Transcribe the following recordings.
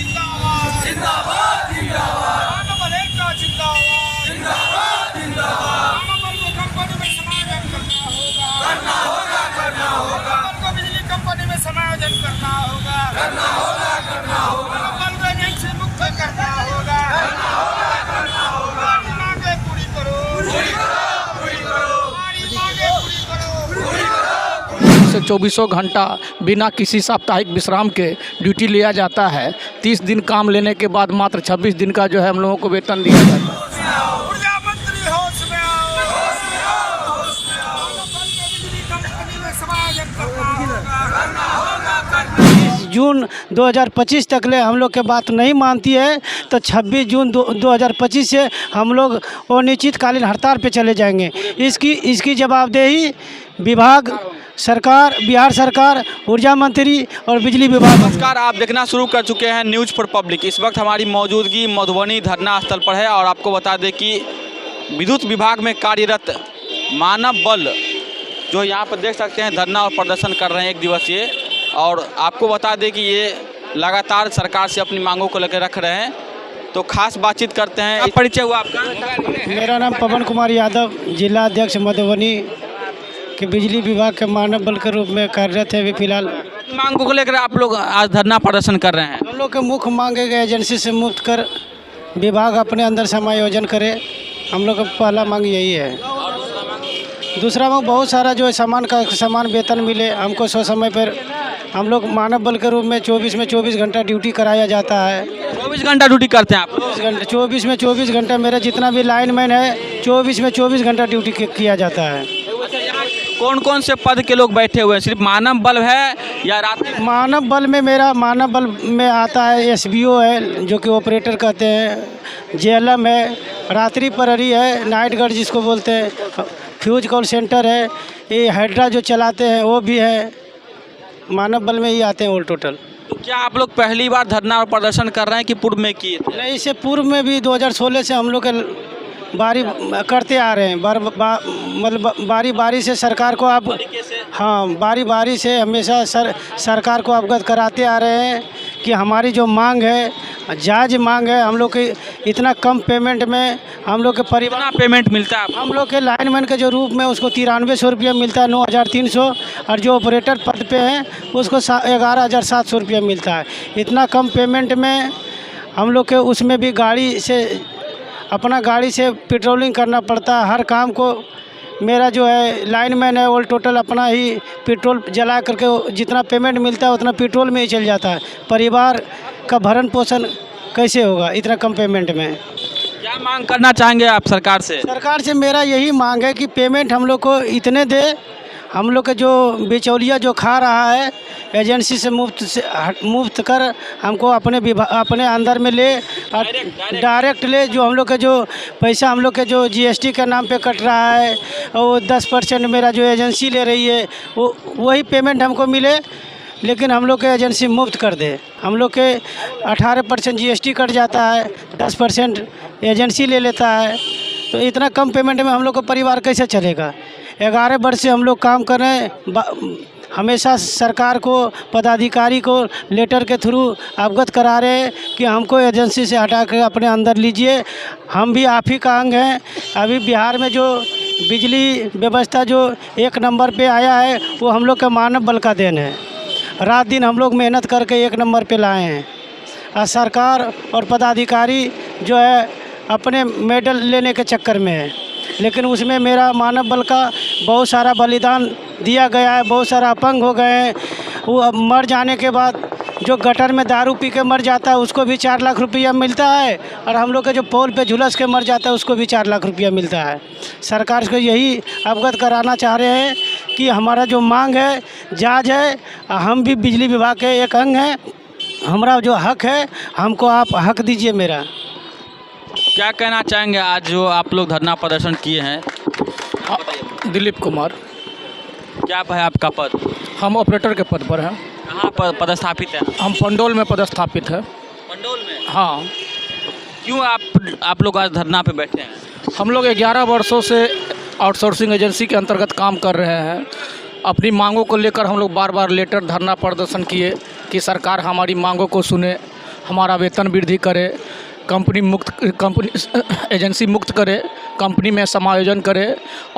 जिंदाबाद जिंदाबाद जिंदाबाद, मानव एकता जिंदाबाद जिंदाबाद जिंदाबाद। मानव को कंपनी में समायोजन करना होगा करना होगा। मानव को बिजली कंपनी में समायोजन करना होगा करना होगा। मानव को एजेंसी मुक्त करना होगा करना होगा। मांगे पूरी करो पूरी करो, हमारी मांगे पूरी करो। से 24 घंटा बिना किसी साप्ताहिक विश्राम के ड्यूटी लिया जाता है। 30 दिन काम लेने के बाद मात्र 26 दिन का जो है हम लोगों को वेतन दिया जाता है। ऊर्जा मंत्री होश में आओ, बिजली कंपनी में समायोजन करना होगा। जून 2025 तक ले हम लोग के बात नहीं मानती है तो 26 जून 2025 से हम लोग अनिश्चितकालीन हड़ताल पे चले जाएंगे। इसकी जवाबदेही विभाग सरकार, बिहार सरकार, ऊर्जा मंत्री और बिजली विभाग। नमस्कार, आप देखना शुरू कर चुके हैं न्यूज़ फॉर पब्लिक। इस वक्त हमारी मौजूदगी मधुबनी धरना स्थल पर है और आपको बता दें कि विद्युत विभाग में कार्यरत मानव बल जो यहाँ पर देख सकते हैं धरना और प्रदर्शन कर रहे हैं 1 दिवसीय। और आपको बता दें कि ये लगातार सरकार से अपनी मांगों को लेकर रख रहे हैं। तो खास बातचीत करते हैं। परिचय हुआ आपका? मेरा नाम पवन कुमार यादव, जिला अध्यक्ष मधुबनी के बिजली विभाग के मानव बल के रूप में कार्यरत है। अभी फिलहाल मांगों को लेकर आप लोग आज धरना प्रदर्शन कर रहे हैं। हम लोग के मुख्य मांग है कि एजेंसी से मुक्त कर विभाग अपने अंदर समायोजन करे। हम लोग का पहला मांग यही है। दूसरा मांग बहुत सारा जो है समान वेतन मिले हमको समय पर। हम लोग मानव बल के रूप में 24 घंटा ड्यूटी कराया जाता है। 24 घंटा ड्यूटी करते हैं आप? 24 में 24 घंटा मेरा जितना भी लाइनमैन है 24 घंटा ड्यूटी किया जाता है। कौन कौन से पद के लोग बैठे हुए हैं? सिर्फ मानव बल है या रात्रि? मानव बल में मेरा मानव बल में आता है SBO है जो कि ऑपरेटर कहते हैं, JLM है, रात्रि प्रहरी है, नाइट गार्ड जिसको बोलते हैं, फ्यूज कॉल सेंटर है, ये हाइड्रा जो चलाते हैं वो भी है। मानव बल में ही आते हैं ऑल टोटल। तो क्या आप लोग पहली बार धरना और प्रदर्शन कर रहे हैं कि पूर्व में किए थे? नहीं, इससे पूर्व में भी 2016 से हम लोग बारी करते आ रहे हैं। मतलब बारी से सरकार को आप बारी से हमेशा सरकार को अवगत कराते आ रहे हैं कि हमारी जो मांग है जायज़ मांग है। हम लोग के इतना कम पेमेंट में हम लोग के परिवार पेमेंट मिलता है? हम लोग के लाइनमैन के जो रूप में उसको 9300 रुपया मिलता है, 9300। और जो ऑपरेटर पद पे हैं उसको 11700 रुपया मिलता है। इतना कम पेमेंट में हम लोग के उसमें भी अपना गाड़ी से पेट्रोलिंग करना पड़ता है हर काम को। मेरा जो है लाइनमैन है ऑल टोटल अपना ही पेट्रोल जला करके जितना पेमेंट मिलता है उतना पेट्रोल में ही चल जाता है। परिवार का भरण पोषण कैसे होगा इतना कम पेमेंट में? क्या मांग करना चाहेंगे आप सरकार से? सरकार से मेरा यही मांग है कि पेमेंट हम लोग को इतने दे। हम लोग का जो बिचौलिया जो खा रहा है एजेंसी से मुफ्त कर हमको अपने अंदर में ले और डायरेक्ट ले। जो हम लोग का जो पैसा हम लोग के जो GST के नाम पे कट रहा है वो 10% मेरा जो एजेंसी ले रही है वही पेमेंट हमको मिले, लेकिन हम लोग के एजेंसी मुफ्त कर दे। हम लोग के 18% GST कट जाता है, 10% एजेंसी ले लेता है। तो इतना कम पेमेंट में हम लोग का परिवार कैसे चलेगा? 11 वर्ष से हम लोग काम कर रहे हैं। हमेशा सरकार को, पदाधिकारी को लेटर के थ्रू अवगत करा रहे हैं कि हमको एजेंसी से हटा कर अपने अंदर लीजिए। हम भी आप ही का अंग हैं। अभी बिहार में जो बिजली व्यवस्था जो 1 नंबर पे आया है वो हम लोग का मानव बल का देन है। रात दिन हम लोग मेहनत करके 1 नंबर पे लाए हैं। और सरकार और पदाधिकारी जो है अपने मेडल लेने के चक्कर में है, लेकिन उसमें मेरा मानव बल का बहुत सारा बलिदान दिया गया है। बहुत सारा अपंग हो गए हैं। वो अब मर जाने के बाद जो गटर में दारू पी के मर जाता है उसको भी 4 लाख रुपया मिलता है, और हम लोग के जो पोल पे झुलस के मर जाता है उसको भी 4 लाख रुपया मिलता है। सरकार को यही अवगत कराना चाह रहे हैं कि हमारा जो मांग है जायज़ है। हम भी बिजली विभाग के एक अंग हैं। हमारा जो हक है हमको आप हक दीजिए मेरा। क्या कहना चाहेंगे आज जो आप लोग धरना प्रदर्शन किए हैं? दिलीप कुमार। क्या है आपका पद? हम ऑपरेटर के पद पर हैं। कहाँ पर पदस्थापित है? हम पंडोल में पदस्थापित है। पंडोल में? हाँ। क्यों आप लोग आज धरना पे बैठे हैं? हम लोग 11 वर्षों से आउटसोर्सिंग एजेंसी के अंतर्गत काम कर रहे हैं। अपनी मांगों को लेकर हम लोग बार बार लेटर धरना प्रदर्शन किए कि सरकार हमारी मांगों को सुने, हमारा वेतन वृद्धि करे, कंपनी एजेंसी मुक्त करे, कंपनी में समायोजन करे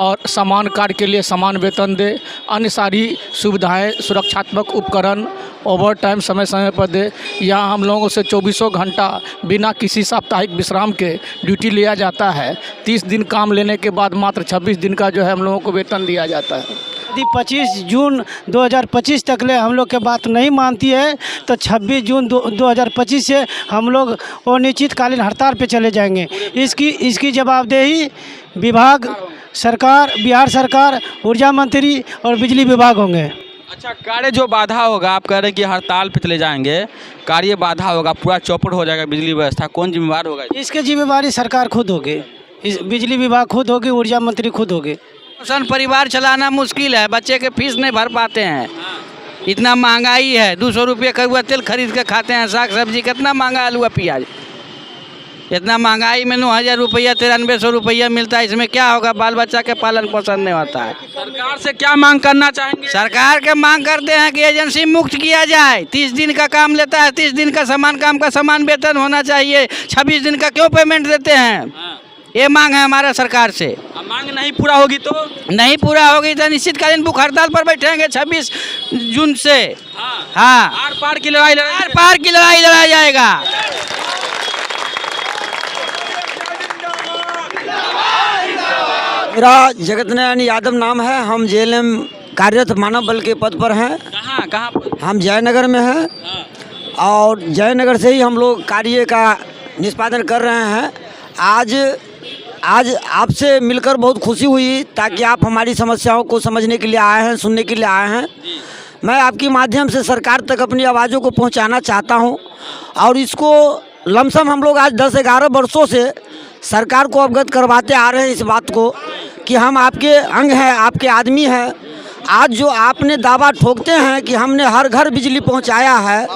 और समान कार्य के लिए समान वेतन दे, अन्य सारी सुविधाएं, सुरक्षात्मक उपकरण, ओवर टाइम समय समय पर दे। यहाँ हम लोगों से 24 घंटा बिना किसी साप्ताहिक विश्राम के ड्यूटी लिया जाता है। 30 दिन काम लेने के बाद मात्र 26 दिन का जो है हम लोगों को वेतन दिया जाता है। यदि 25 जून 2025 तक ले हम लोग के बात नहीं मानती है तो 26 जून 2025 से हम लोग अनिश्चितकालीन हड़ताल पे चले जाएंगे। इसकी जवाबदेही विभाग सरकार, बिहार सरकार, ऊर्जा मंत्री और बिजली विभाग होंगे। अच्छा, कार्य जो बाधा होगा, आप कह रहे हैं कि हड़ताल पे चले जाएंगे, कार्य बाधा होगा, पूरा चौपट हो जाएगा बिजली व्यवस्था, कौन जिम्मेवार होगा? इसकी जिम्मेवारी सरकार खुद होगी, बिजली विभाग खुद होगी, ऊर्जा मंत्री खुद होगी। परिवार चलाना मुश्किल है, बच्चे के फीस नहीं भर पाते हैं, इतना महंगाई है। 200 रुपये का हुआ तेल खरीद के खाते हैं, साग सब्जी कितना महंगा आलू प्याज, इतना महंगाई में 9,000 रुपया 9300 रुपया मिलता है, इसमें क्या होगा? बाल बच्चा के पालन पोषण नहीं होता है। सरकार से क्या मांग करना चाहेंगे? सरकार के मांग करते हैं कि एजेंसी मुक्त किया जाए। 30 दिन का काम लेता है, 30 दिन का समान काम का समान वेतन होना चाहिए। 26 दिन का क्यों पेमेंट देते हैं? ये मांग है हमारा सरकार से। मांग नहीं पूरा होगी तो नहीं निश्चितकालीन भूख हड़ताल पर बैठेंगे 26 जून से। हाँ, आर पार की लड़ाई लड़ा जाएगा। मेरा जगत नारायण यादव नाम है। हम JLM कार्यरत मानव बल के पद पर हैं। कहाँ पर? हम जयनगर में हैं और जयनगर से ही हम लोग कार्य का निष्पादन कर रहे हैं। आज आपसे मिलकर बहुत खुशी हुई, ताकि आप हमारी समस्याओं को समझने के लिए आए हैं, सुनने के लिए आए हैं। मैं आपके माध्यम से सरकार तक अपनी आवाज़ों को पहुंचाना चाहता हूं और इसको लमसम हम लोग आज 10-11 वर्षों से सरकार को अवगत करवाते आ रहे हैं इस बात को कि हम आपके अंग हैं, आपके आदमी हैं। आज जो आपने दावा ठोकते हैं कि हमने हर घर बिजली पहुंचाया है,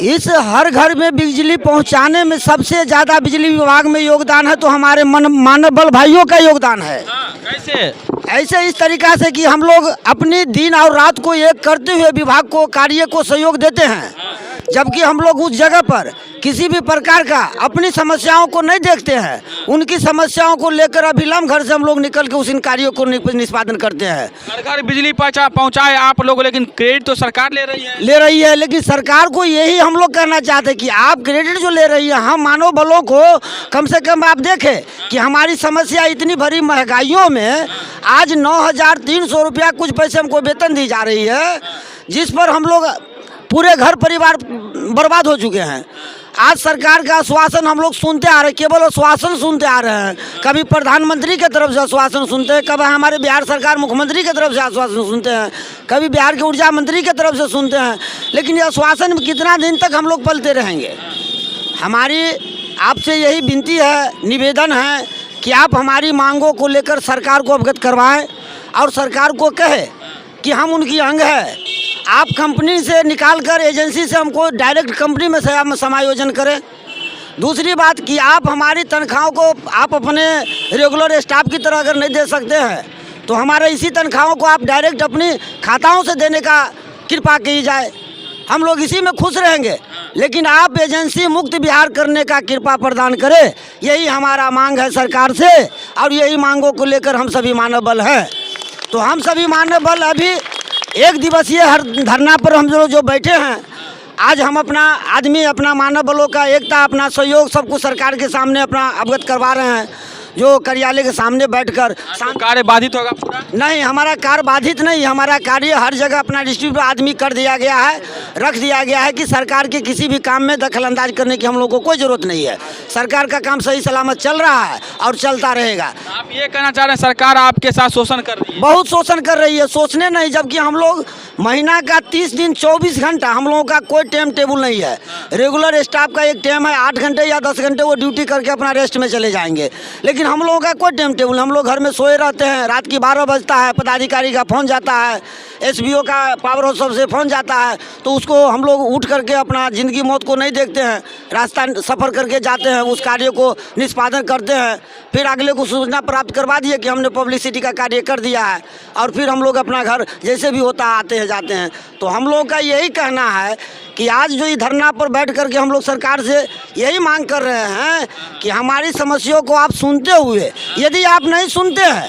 इस हर घर में बिजली पहुंचाने में सबसे ज़्यादा बिजली विभाग में योगदान है तो हमारे मानव बल भाइयों का योगदान है। कैसे? ऐसे इस तरीक़ा से कि हम लोग अपनी दिन और रात को एक करते हुए विभाग को कार्य को सहयोग देते हैं, जबकि हम लोग उस जगह पर किसी भी प्रकार का अपनी समस्याओं को नहीं देखते हैं। उनकी समस्याओं को लेकर अभिलंब घर से हम लोग निकल के उस इन कार्यों को निष्पादन करते हैं। हर घर बिजली पहुँचाए आप लोग, लेकिन क्रेडिट तो सरकार ले रही है। लेकिन सरकार को यही हम लोग कहना चाहते हैं कि आप क्रेडिट जो ले रही है, हम मानव बलों को कम से कम आप देखें कि हमारी समस्या इतनी भरी महंगाइयों में आज 9,300 रुपया कुछ पैसे हमको वेतन दी जा रही है, जिस पर हम लोग पूरे घर परिवार बर्बाद हो चुके हैं। आज सरकार का आश्वासन हम लोग सुनते आ रहे हैं, केवल आश्वासन सुनते आ रहे हैं। कभी प्रधानमंत्री की तरफ से आश्वासन सुनते हैं, कभी हमारे बिहार सरकार मुख्यमंत्री की तरफ से आश्वासन सुनते हैं, कभी बिहार के ऊर्जा मंत्री की तरफ से सुनते हैं, लेकिन ये आश्वासन कितना दिन तक हम लोग पलते रहेंगे? हमारी आपसे यही विनती है, निवेदन है कि आप हमारी मांगों को लेकर सरकार को अवगत करवाएं और सरकार को कहे कि हम उनकी अंग है। आप कंपनी से निकाल कर एजेंसी से हमको डायरेक्ट कंपनी में समायोजन करें। दूसरी बात कि आप हमारी तनख्वाहों को आप अपने रेगुलर स्टाफ की तरह अगर नहीं दे सकते हैं तो हमारे इसी तनख्वाहों को आप डायरेक्ट अपनी खाताओं से देने का कृपा की जाए। हम लोग इसी में खुश रहेंगे, लेकिन आप एजेंसी मुक्त बिहार करने का कृपा प्रदान करें। यही हमारा मांग है सरकार से और यही मांगों को लेकर हम सभी मानव बल हैं। तो हम सभी मानव बल अभी 1 दिवसीय हर धरना पर हम लोग जो बैठे हैं, आज हम अपना आदमी, अपना मानव बलों का एकता, अपना सहयोग सबको सरकार के सामने अपना अवगत करवा रहे हैं। जो कार्यालय के सामने बैठकर कार्य बाधित होगा पूरा? नहीं, हमारा कार्य बाधित नहीं, हमारा कार्य हर जगह अपना डिस्ट्रिक्ट आदमी कर दिया गया है, रख दिया गया है कि सरकार के किसी भी काम में दखल अंदाज करने की हम लोग को कोई ज़रूरत नहीं है। सरकार का काम सही सलामत चल रहा है और चलता रहेगा। आप ये कहना चाह रहे हैं सरकार आपके साथ शोषण कर रही है? बहुत शोषण कर रही है। सोचने नहीं, जबकि हम लोग महीना का 30 दिन 24 घंटा हम लोगों का कोई टाइम टेबल नहीं है। रेगुलर स्टाफ का एक टाइम है, 8 घंटे या 10 घंटे वो ड्यूटी करके अपना रेस्ट में चले जाएंगे, लेकिन हम लोगों का कोई टाइम टेबल। हम लोग घर में सोए रहते हैं, रात की 12 बजता है, पदाधिकारी का फ़ोन जाता है, SBO का पावर हाउस से फ़ोन जाता है, तो उसको हम लोग उठ करके अपना ज़िंदगी मौत को नहीं देखते हैं, रास्ता सफ़र करके जाते हैं, उस कार्य को निष्पादन करते हैं, फिर अगले को सूचना प्राप्त करवा दिए कि हमने पब्लिसिटी का कार्य कर दिया है, और फिर हम लोग अपना घर जैसे भी होता आते हैं जाते हैं। तो हम लोग का यही कहना है कि आज जो ये धरना पर बैठ करके हम लोग सरकार से यही मांग कर रहे हैं कि हमारी समस्याओं को आप सुनते हुए, यदि आप नहीं सुनते हैं,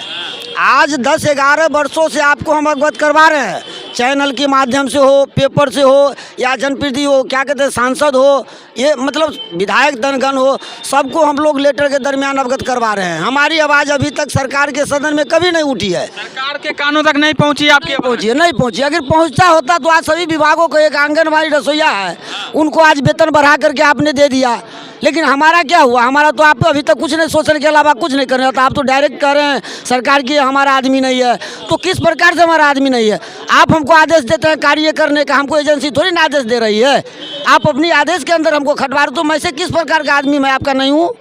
आज 10-11 वर्षों से आपको हम अवगत करवा रहे हैं, चैनल के माध्यम से हो, पेपर से हो, या जनप्रतिनिधि हो, क्या कहते हैं, सांसद हो, ये मतलब विधायक दनगण हो, सबको हम लोग लेटर के दरमियान अवगत करवा रहे हैं। हमारी आवाज़ अभी तक सरकार के सदन में कभी नहीं उठी है, सरकार के कानों तक नहीं पहुंची आपकी आवाज़? नहीं पहुंची। अगर पहुंचता होता तो आज सभी विभागों को, एक आंगनबाड़ी रसोईया है उनको आज वेतन बढ़ा करके आपने दे दिया, लेकिन हमारा क्या हुआ? हमारा तो आप अभी तक कुछ नहीं, सोचने के अलावा कुछ नहीं कर रहे। तो आप तो डायरेक्ट कह रहे हैं सरकार की हमारा आदमी नहीं है, तो किस प्रकार से हमारा आदमी नहीं है? आप हमको आदेश देते हैं कार्य करने का, हमको एजेंसी थोड़ी ना आदेश दे रही है। आप अपनी आदेश के अंदर हमको खटवा रहे, तो मैं से किस प्रकार का आदमी मैं आपका नहीं हूँ?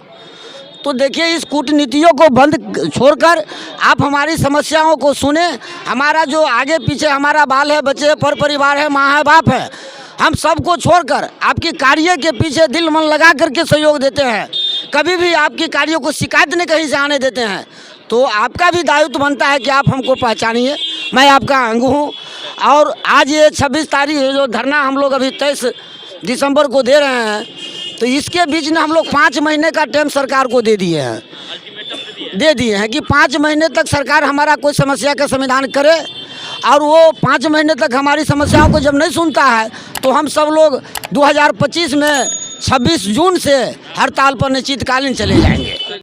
तो देखिए, इस कूटनीतियों को बंद छोड़कर आप हमारी समस्याओं को सुने। हमारा जो आगे पीछे हमारा बाल है, बच्चे, पर परिवार है, माँ है, बाप है, हम सबको छोड़कर आपकी कार्य के पीछे दिल मन लगा करके सहयोग देते हैं। कभी भी आपकी कार्यों को शिकायत नहीं कहीं से आने देते हैं। तो आपका भी दायित्व बनता है कि आप हमको पहचानिए, मैं आपका अंग हूँ। और आज ये 26 तारीख जो धरना हम लोग अभी 23 दिसंबर को दे रहे हैं, तो इसके बीच में हम लोग 5 महीने का टाइम सरकार को दे दिए हैं कि 5 महीने तक सरकार हमारा कोई समस्या का समाधान करे। और वो 5 महीने तक हमारी समस्याओं को जब नहीं सुनता है, तो हम सब लोग 2025 में 26 जून से हड़ताल पर निश्चितकालीन चले जाएंगे।